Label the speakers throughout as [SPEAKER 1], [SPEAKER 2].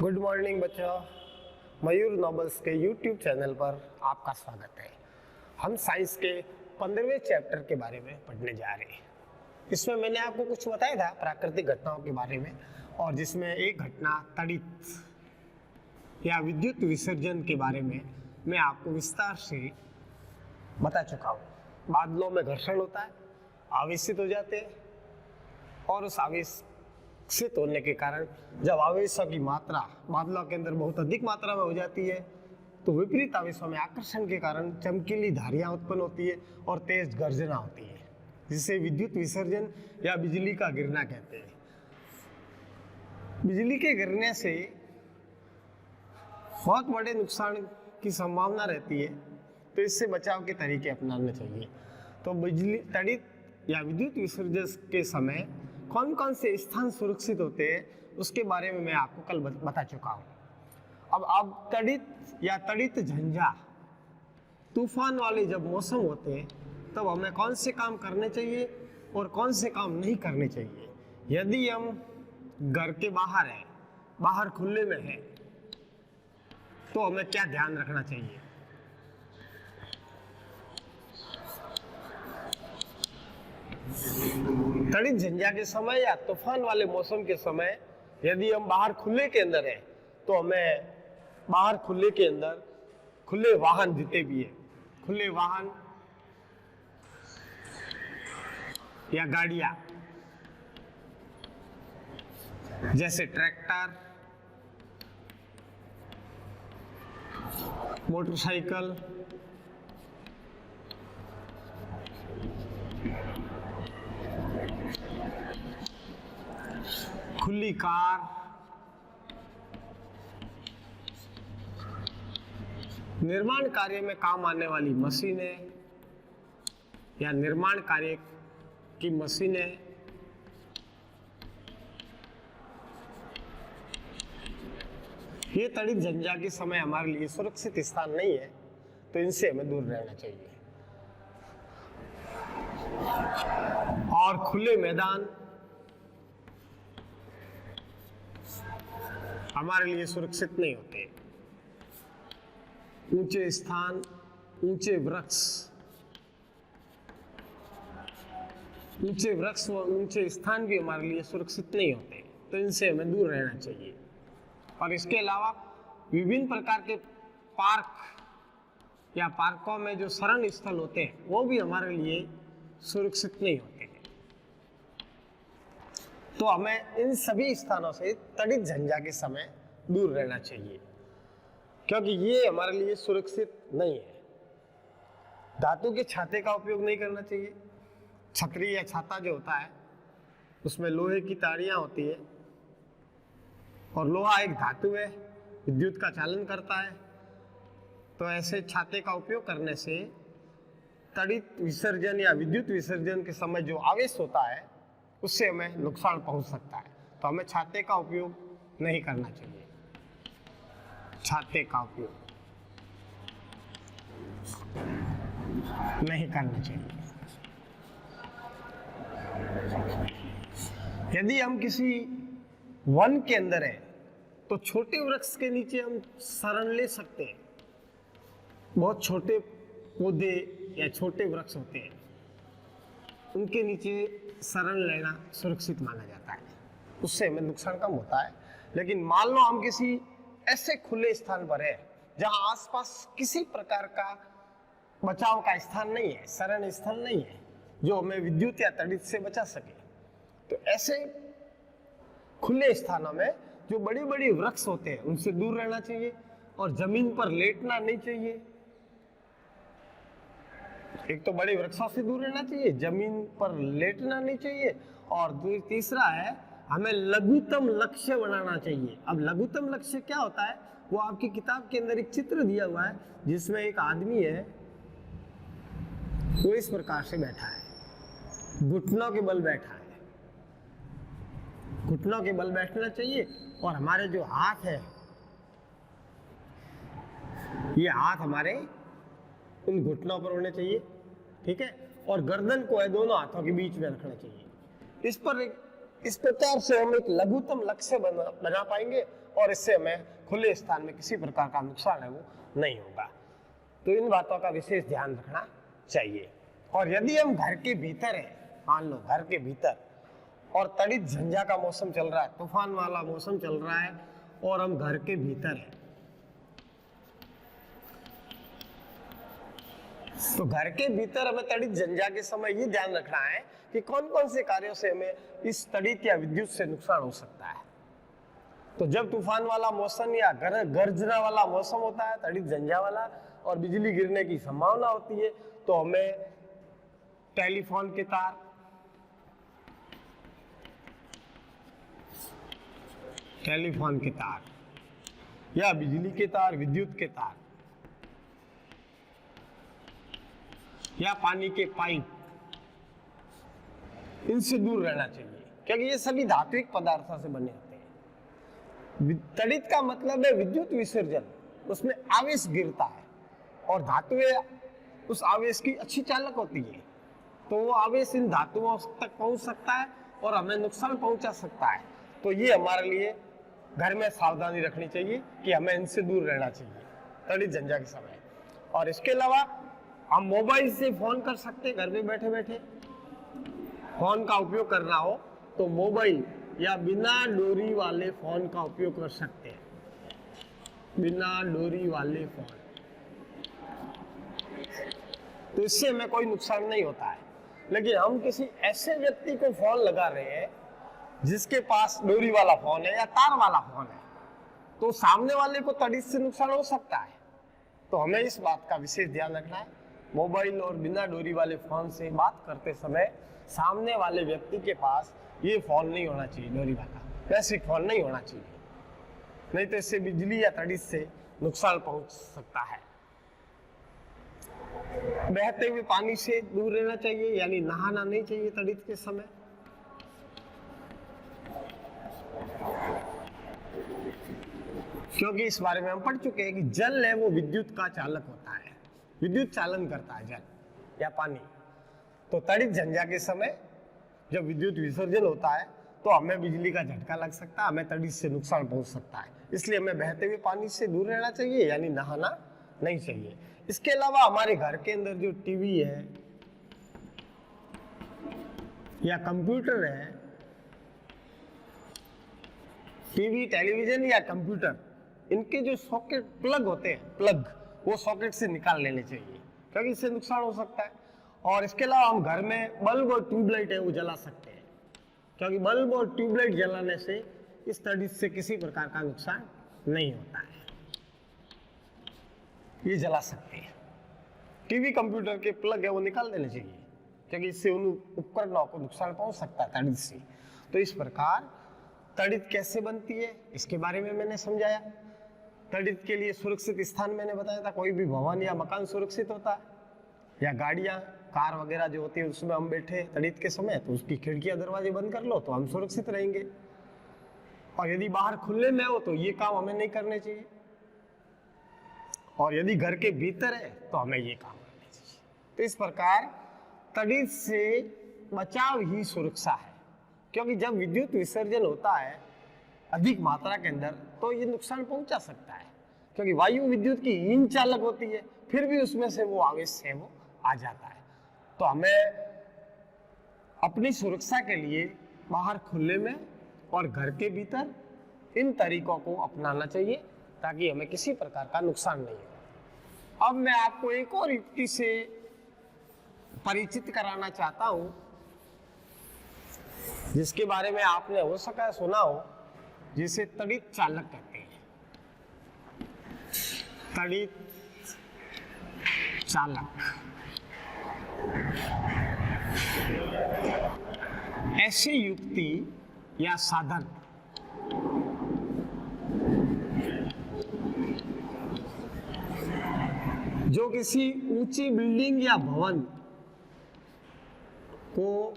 [SPEAKER 1] Good morning बच्चों, मयूर nobles के YouTube channel पर आपका स्वागत है। हम साइंस के 15वें चैप्टर के बारे में पढ़ने जा रहे हैं। इसमें मैंने आपको कुछ बताया था प्राकृतिक घटनाओं के बारे में, और जिसमें एक घटना तड़ित या विद्युत विसर्जन के बारे में मैं आपको विस्तार से बता चुका हूँ। बादलों में घर्षण होता है, आवेशित हो जाते हैं, और उस आवेशित होने के कारण जब आवेशों की मात्रा बादलों के अंदर बहुत अधिक मात्रा में हो जाती है तो विपरीत आवेशों में आकर्षण के कारण चमकीली धारियां उत्पन्न होती है और तेज गर्जना होती है, जिसे विद्युत विसर्जन या बिजली का गिरना कहते हैं। बिजली के गिरने से बहुत बड़े नुकसान की संभावना रहती है, तो इससे बचाव के तरीके अपनाने चाहिए। तो बिजली तड़ित या विद्युत विसर्जन के समय कौन कौन से स्थान सुरक्षित होते हैं उसके बारे में मैं आपको कल बता चुका हूँ। अब तड़ित या तड़ित झंझा तूफान वाले जब मौसम होते हैं तब हमें कौन से काम करने चाहिए और कौन से काम नहीं करने चाहिए। यदि हम घर के बाहर हैं, बाहर खुले में हैं, तो हमें क्या ध्यान रखना चाहिए। तड़ित झंझा के समय या तूफान वाले मौसम के समय यदि हम बाहर खुले के अंदर हैं तो हमें बाहर खुले के अंदर खुले वाहन जितने भी है, खुले वाहन या गाड़ियां जैसे ट्रैक्टर, मोटरसाइकिल, खुली कार, निर्माण कार्य में काम आने वाली मशीनें या निर्माण कार्य की मशीनें, ये तड़ित झंझा के समय हमारे लिए सुरक्षित स्थान नहीं है, तो इनसे हमें दूर रहना चाहिए। और खुले मैदान हमारे लिए सुरक्षित नहीं होते। ऊंचे स्थान, ऊंचे वृक्ष व ऊंचे स्थान भी हमारे लिए सुरक्षित नहीं होते, तो इनसे हमें दूर रहना चाहिए। और इसके अलावा विभिन्न प्रकार के पार्क या पार्कों में जो शरण स्थल होते हैं वो भी हमारे लिए सुरक्षित नहीं होते हैं। तो हमें इन सभी स्थानों से तड़ित झंझा के समय दूर रहना चाहिए, क्योंकि ये हमारे लिए सुरक्षित नहीं है। धातु के छाते का उपयोग नहीं करना चाहिए। छतरी या छाता जो होता है उसमें लोहे की तारियां होती है, और लोहा एक धातु है, विद्युत का चालन करता है। तो ऐसे छाते का उपयोग करने से तड़ित विसर्जन या विद्युत विसर्जन के समय जो आवेश होता है उससे हमें नुकसान पहुंच सकता है। तो हमें छाते का उपयोग नहीं करना चाहिए। छाते का उपयोग नहीं करना चाहिए। यदि हम किसी वन के अंदर है तो छोटे वृक्ष के नीचे हम शरण ले सकते हैं। बहुत छोटे पौधे या छोटे वृक्ष होते हैं, उनके नीचे शरण लेना सुरक्षित माना जाता है, उससे हमें नुकसान कम होता है। लेकिन मान लो हम किसी ऐसे खुले स्थान पर है जहां आसपास किसी प्रकार का बचाव का स्थान नहीं है, शरण स्थल नहीं है जो हमें विद्युत या तड़ित से बचा सके, तो ऐसे खुले स्थानों में जो बड़ी बड़ी वृक्ष होते हैं उनसे दूर रहना चाहिए, और जमीन पर लेटना नहीं चाहिए। एक तो बड़े वृक्षों से दूर रहना चाहिए, जमीन पर लेटना नहीं चाहिए, और तीसरा है हमें लघुतम लक्ष्य बनाना चाहिए। अब लघुतम लक्ष्य क्या होता है, वो आपकी किताब के अंदर एक चित्र दिया हुआ है जिसमें एक आदमी है, वो इस प्रकार से बैठा है, घुटनों के बल बैठा है। घुटनों के बल बैठना चाहिए, और हमारे जो हाथ है, ये हाथ हमारे उन घुटनों पर होने चाहिए, ठीक है, और गर्दन को है दोनों हाथों के बीच में रखना चाहिए। इस प्रकार से हम एक लघुतम लक्ष्य बना पाएंगे और इससे हमें खुले स्थान में किसी प्रकार का नुकसान है वो नहीं होगा। तो इन बातों का विशेष ध्यान रखना चाहिए। और यदि हम घर के भीतर है, मान लो घर के भीतर और तड़ित झंझा का मौसम चल रहा है, तूफान वाला मौसम चल रहा है और हम घर के भीतर हैं, तो घर के भीतर हमें तड़ित झंझा के समय ये ध्यान रखना है कि कौन कौन से कार्यों से हमें इस तड़ित या विद्युत से नुकसान हो सकता है। तो जब तूफान वाला मौसम या गर्जना वाला मौसम होता है, तड़ित झंझा वाला, और बिजली गिरने की संभावना होती है, तो हमें टेलीफोन के तार, या बिजली के तार, विद्युत के तार या पानी के पाइप, इनसे दूर रहना चाहिए, क्योंकि ये सभी धात्विक पदार्थों से बने होते हैं। तड़ित का मतलब है विद्युत विसर्जन, उसमें आवेश गिरता है और धातुएं उस आवेश की अच्छी चालक होती है, तो वो आवेश इन धातुओं तक पहुंच सकता है और हमें नुकसान पहुंचा सकता है। तो ये हमारे लिए घर में सावधानी रखनी चाहिए कि हमें इनसे दूर रहना चाहिए तड़ित झंझा के समय। और इसके अलावा हम मोबाइल से फोन कर सकते हैं, घर में बैठे बैठे फोन का उपयोग करना हो तो मोबाइल या बिना डोरी वाले फोन का उपयोग कर सकते हैं, बिना डोरी वाले फोन, तो इससे हमें कोई नुकसान नहीं होता है। लेकिन हम किसी ऐसे व्यक्ति को फोन लगा रहे हैं जिसके पास डोरी वाला फोन है या तार वाला फोन है, तो सामने वाले को तड़ित से नुकसान हो सकता है। तो हमें इस बात का विशेष ध्यान रखना है, मोबाइल और बिना डोरी वाले फोन से बात करते समय सामने वाले व्यक्ति के पास ये फोन नहीं होना चाहिए, डोरी वाला बेसिक फोन नहीं होना चाहिए, नहीं तो इससे बिजली या तड़ित से नुकसान पहुंच सकता है। बहते हुए पानी से दूर रहना चाहिए, यानी नहाना नहीं चाहिए तड़ित के समय। क्योंकि इस बारे में हम पढ़ चुके हैं कि जल है वो विद्युत का चालक होता है, विद्युत चालन करता है जल या पानी। तो तड़ित झंझा के समय जब विद्युत विसर्जन होता है तो हमें बिजली का झटका लग सकता है, हमें तड़ित से नुकसान पहुंच सकता है। इसलिए हमें बहते हुए पानी से दूर रहना चाहिए, यानी नहाना नहीं चाहिए। इसके अलावा हमारे घर के अंदर जो टीवी है या कंप्यूटर है, टीवी, टेलीविजन या कंप्यूटर, इनके जो सॉकेट प्लग होते हैं, प्लग वो सॉकेट से निकाल लेने चाहिए, क्योंकि इससे नुकसान हो सकता है। और इसके अलावा हम घर में बल्ब और ट्यूबलाइट है वो जला सकते हैं, क्योंकि बल्ब और ट्यूबलाइट जलाने से इस तड़ित से किसी प्रकार का नुकसान नहीं होता है, ये जला सकते हैं। टीवी, कंप्यूटर के प्लग है वो निकाल देने चाहिए, क्योंकि इससे उन उपकरणों को नुकसान पहुंच सकता है तड़ित से। तो इस प्रकार तड़ित कैसे बनती है इसके बारे में मैंने समझाया। तड़ित के लिए सुरक्षित स्थान मैंने बताया था, कोई भी भवन या मकान सुरक्षित होता है, या गाड़ियां, कार वगैरह जो होती है उसमें हम बैठे तड़ित के समय तो उसकी खिड़कियां दरवाजे बंद कर लो तो हम सुरक्षित रहेंगे। और यदि बाहर खुले में हो तो ये काम हमें नहीं करने चाहिए, और यदि घर के भीतर है तो हमें ये काम करने चाहिए। तो इस प्रकार तड़ित से बचाव ही सुरक्षा है, क्योंकि जब विद्युत विसर्जन होता है अधिक मात्रा के अंदर तो ये नुकसान पहुंचा सकता है, क्योंकि वायु विद्युत की हीन चालक होती है, फिर भी उसमें से वो आवेश है वो आ जाता है। तो हमें अपनी सुरक्षा के लिए बाहर खुले में और घर के भीतर इन तरीकों को अपनाना चाहिए, ताकि हमें किसी प्रकार का नुकसान नहीं हो। अब मैं आपको एक और युक्ति से परिचित कराना चाहता हूं, जिसके बारे में आपने हो सका सुना हो, जिसे तड़ित चालक कहते हैं। तड़ित चालक ऐसी युक्ति या साधन जो किसी ऊंची बिल्डिंग या भवन को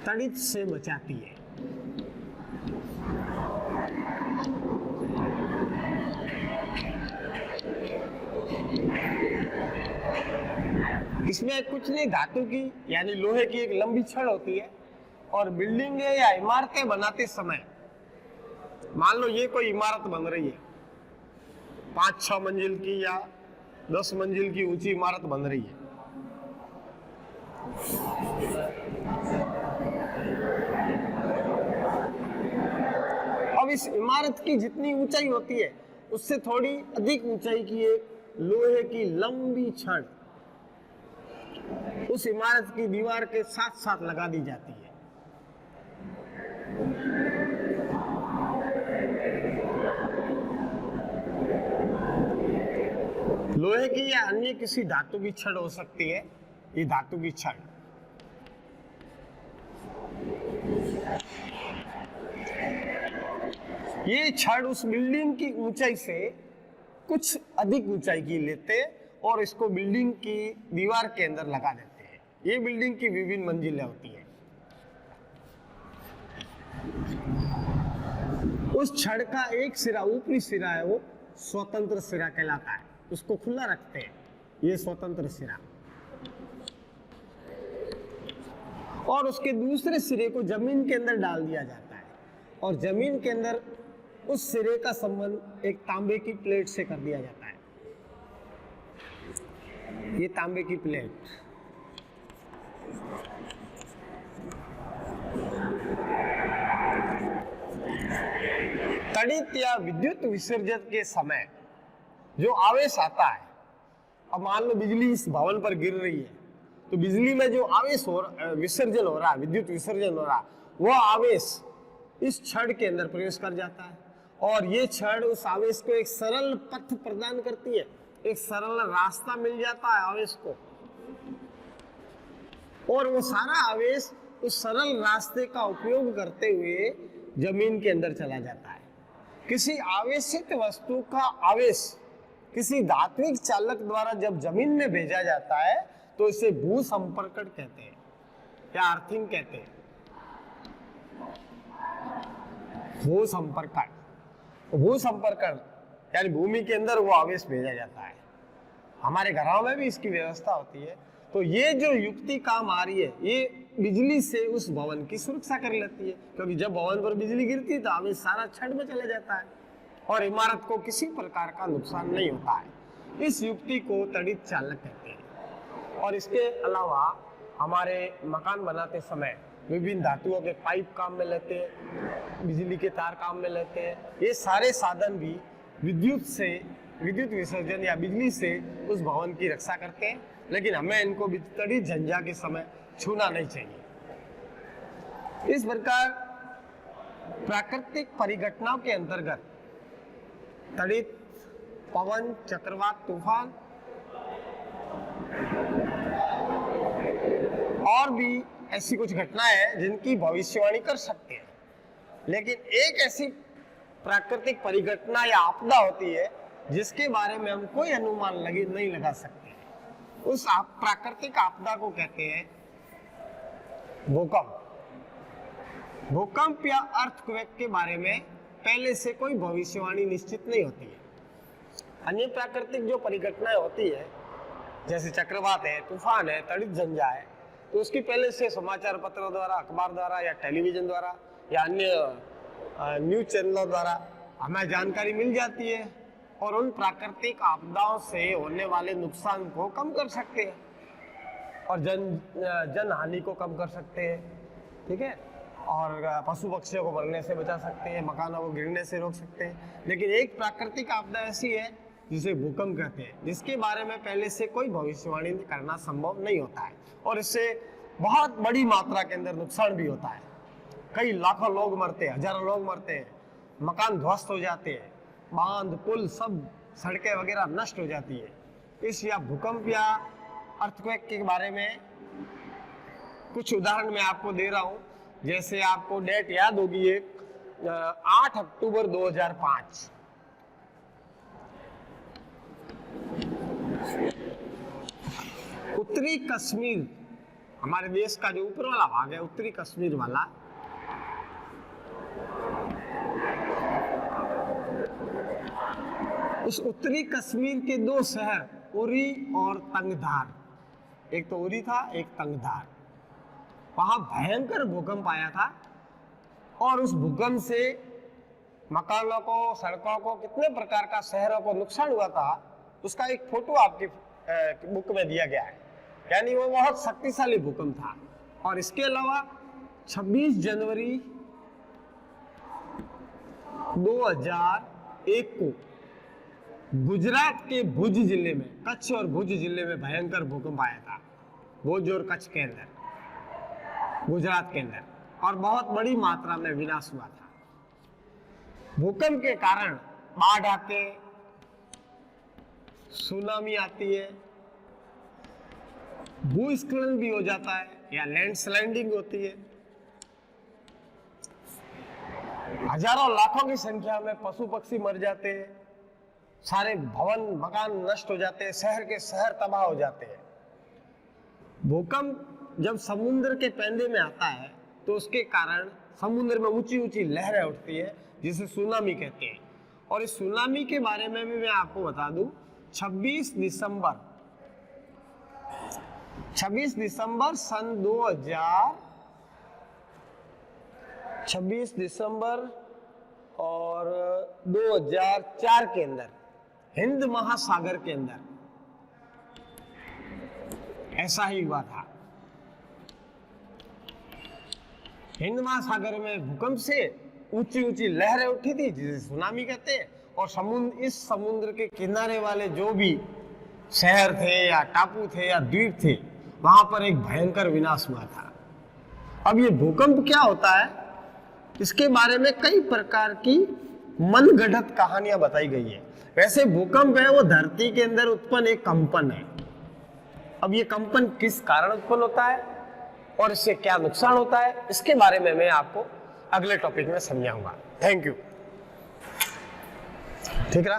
[SPEAKER 1] तड़ित से बचाती है। इसमें कुछ नहीं, धातु की यानी लोहे की एक लंबी छड़ होती है, और बिल्डिंगें या इमारतें बनाते समय मान लो ये कोई इमारत बन रही है, 5-6 मंजिल की या 10 मंजिल की ऊंची इमारत बन रही है। अब इस इमारत की जितनी ऊंचाई होती है उससे थोड़ी अधिक ऊंचाई की एक लोहे की लंबी छड़ उस इमारत की दीवार के साथ साथ लगा दी जाती है। लोहे की या अन्य किसी धातु की छड़ हो सकती है। ये धातु की छड़ ये छड़ उस बिल्डिंग की ऊंचाई से कुछ अधिक ऊंचाई की लेते और इसको बिल्डिंग की दीवार के अंदर लगा देते हैं। ये बिल्डिंग की विभिन्न मंजिलें होती हैं। उस छड़ का एक सिरा, ऊपरी सिरा है, वो स्वतंत्र सिरा कहलाता है, उसको खुला रखते हैं। ये स्वतंत्र सिरा और उसके दूसरे सिरे को जमीन के अंदर डाल दिया जाता है और जमीन के अंदर उस सिरे का संबंध एक तांबे की प्लेट से कर दिया जाता है। ये तांबे की प्लेट तड़ित या विद्युत विसर्जन के समय जो आवेश आता है, अब मान लो बिजली इस भवन पर गिर रही है तो बिजली में जो आवेश विसर्जन हो रहा है, विद्युत विसर्जन हो रहा है, वो आवेश इस छड़ के अंदर प्रवेश कर जाता है और ये छड़ उस आवेश को एक सरल पथ प्रदान करती है, एक सरल रास्ता मिल जाता है आवेश को और वो सारा आवेश उस सरल रास्ते का उपयोग करते हुए जमीन के अंदर चला जाता है। किसी आवेशित वस्तु का आवेश किसी धात्विक चालक द्वारा जब जमीन में भेजा जाता है तो इसे भू संपर्कण कहते हैं या अर्थिंग कहते हैं। भू संपर्कण यानी भूमि के अंदर वो आवेश भेजा जाता है। हमारे घरों में भी इसकी व्यवस्था होती है। तो ये जो युक्ति काम आ रही है, ये बिजली से उस भवन की सुरक्षा कर लेती है, क्योंकि जब भवन पर बिजली गिरती है तो आवेश सारा छड़ में चला जाता है और इमारत को किसी प्रकार का नुकसान नहीं होता है। इस युक्ति को तड़ित चालक कहते हैं। और इसके अलावा हमारे मकान बनाते समय विभिन्न धातुओं के पाइप काम में लेते हैं, बिजली के तार काम में लेते हैं। ये सारे साधन भी विद्युत विसर्जन या बिजली से उस भवन की रक्षा करते हैं, लेकिन हमें इनको तड़ित झंझा के समय छूना नहीं चाहिए। इस प्रकार प्राकृतिक परिघटनाओं के अंतर्गत तड़ित, पवन, चक्रवात, तूफान और भी ऐसी कुछ घटनाएं हैं जिनकी भविष्यवाणी कर सकते हैं, लेकिन एक ऐसी प्राकृतिक परिघटना या आपदा होती है जिसके बारे में हम कोई अनुमान नहीं लगा सकते। उस प्राकृतिक आपदा को कहते हैं भूकंप। भूकंप या अर्थक्वेक के बारे में पहले से कोई भविष्यवाणी निश्चित नहीं होती है। अन्य प्राकृतिक जो परिघटनाएं होती है जैसे चक्रवात है, तूफान है, तड़ित झंझा है, तो उसकी पहले से समाचार पत्रों द्वारा, अखबार द्वारा या टेलीविजन द्वारा या अन्य न्यूज चैनलों द्वारा हमें जानकारी मिल जाती है और उन प्राकृतिक आपदाओं से होने वाले नुकसान को कम कर सकते हैं और जन हानि को कम कर सकते हैं, ठीक है, और पशु पक्षियों को मरने से बचा सकते हैं, मकानों को गिरने से रोक सकते हैं। लेकिन एक प्राकृतिक आपदा ऐसी है जिसे भूकंप कहते हैं, जिसके बारे में पहले से कोई भविष्यवाणी करना संभव नहीं होता है और इससे बहुत बड़ी मात्रा के अंदर नुकसान भी होता है। कई लाखों लोग मरते हैं, हजारों लोग मरते हैं, मकान ध्वस्त हो जाते हैं, बांध, पुल, सब सड़कें वगैरह नष्ट हो जाती है। इस या भूकंप या अर्थक्वेक के बारे में कुछ उदाहरण मैं आपको दे रहा हूं। जैसे आपको डेट याद होगी, एक 8 अक्टूबर 2005 उत्तरी कश्मीर, हमारे देश का जो ऊपर वाला भाग है, उत्तरी कश्मीर वाला, उस उत्तरी कश्मीर के 2 शहर उरी और तंगधार, एक तो उरी था, एक तंगधार, वहां भयंकर भूकंप आया था और उस भूकंप से मकानों को, सड़कों को, कितने प्रकार का शहरों को नुकसान हुआ था, उसका एक फोटो आपकी बुक में दिया गया है। यानी वो बहुत शक्तिशाली भूकंप था। और इसके अलावा 26 जनवरी 2001 को गुजरात के भुज जिले में, कच्छ और भुज जिले में भयंकर भूकंप आया था। भुज और कच्छ के अंदर, गुजरात के अंदर, और बहुत बड़ी मात्रा में विनाश हुआ था। भूकंप के कारण बाढ़ आते, सुनामी आती है, भूस्खलन भी हो जाता है या लैंडस्लाइडिंग होती है। हजारों लाखों की संख्या में पशु पक्षी मर जाते हैं, सारे भवन मकान नष्ट हो जाते हैं, शहर के शहर तबाह हो जाते हैं। भूकंप जब समुद्र के पैंदे में आता है तो उसके कारण समुद्र में ऊंची ऊंची लहरें उठती है, जिसे सुनामी कहते हैं। और इस सुनामी के बारे में भी मैं आपको बता दूं, 26 दिसंबर सन 26 दिसंबर और 2004 के अंदर हिंद महासागर के अंदर ऐसा ही हुआ था। हिंद महासागर में भूकंप से ऊंची ऊंची लहरें उठी थी, जिसे सुनामी कहते हैं। और इस समुद्र के किनारे वाले जो भी शहर थे या टापू थे या द्वीप थे, वहां पर एक भयंकर विनाश हुआ था। अब ये भूकंप क्या होता है, इसके बारे में कई प्रकार की मनगढ़ंत कहानियां बताई गई है। वैसे भूकंप है वो धरती के अंदर उत्पन्न एक कंपन है। अब ये कंपन किस कारण उत्पन्न होता है और इससे क्या नुकसान होता है, इसके बारे में मैं आपको अगले टॉपिक में समझाऊंगा। Thank you. ठीक रहा।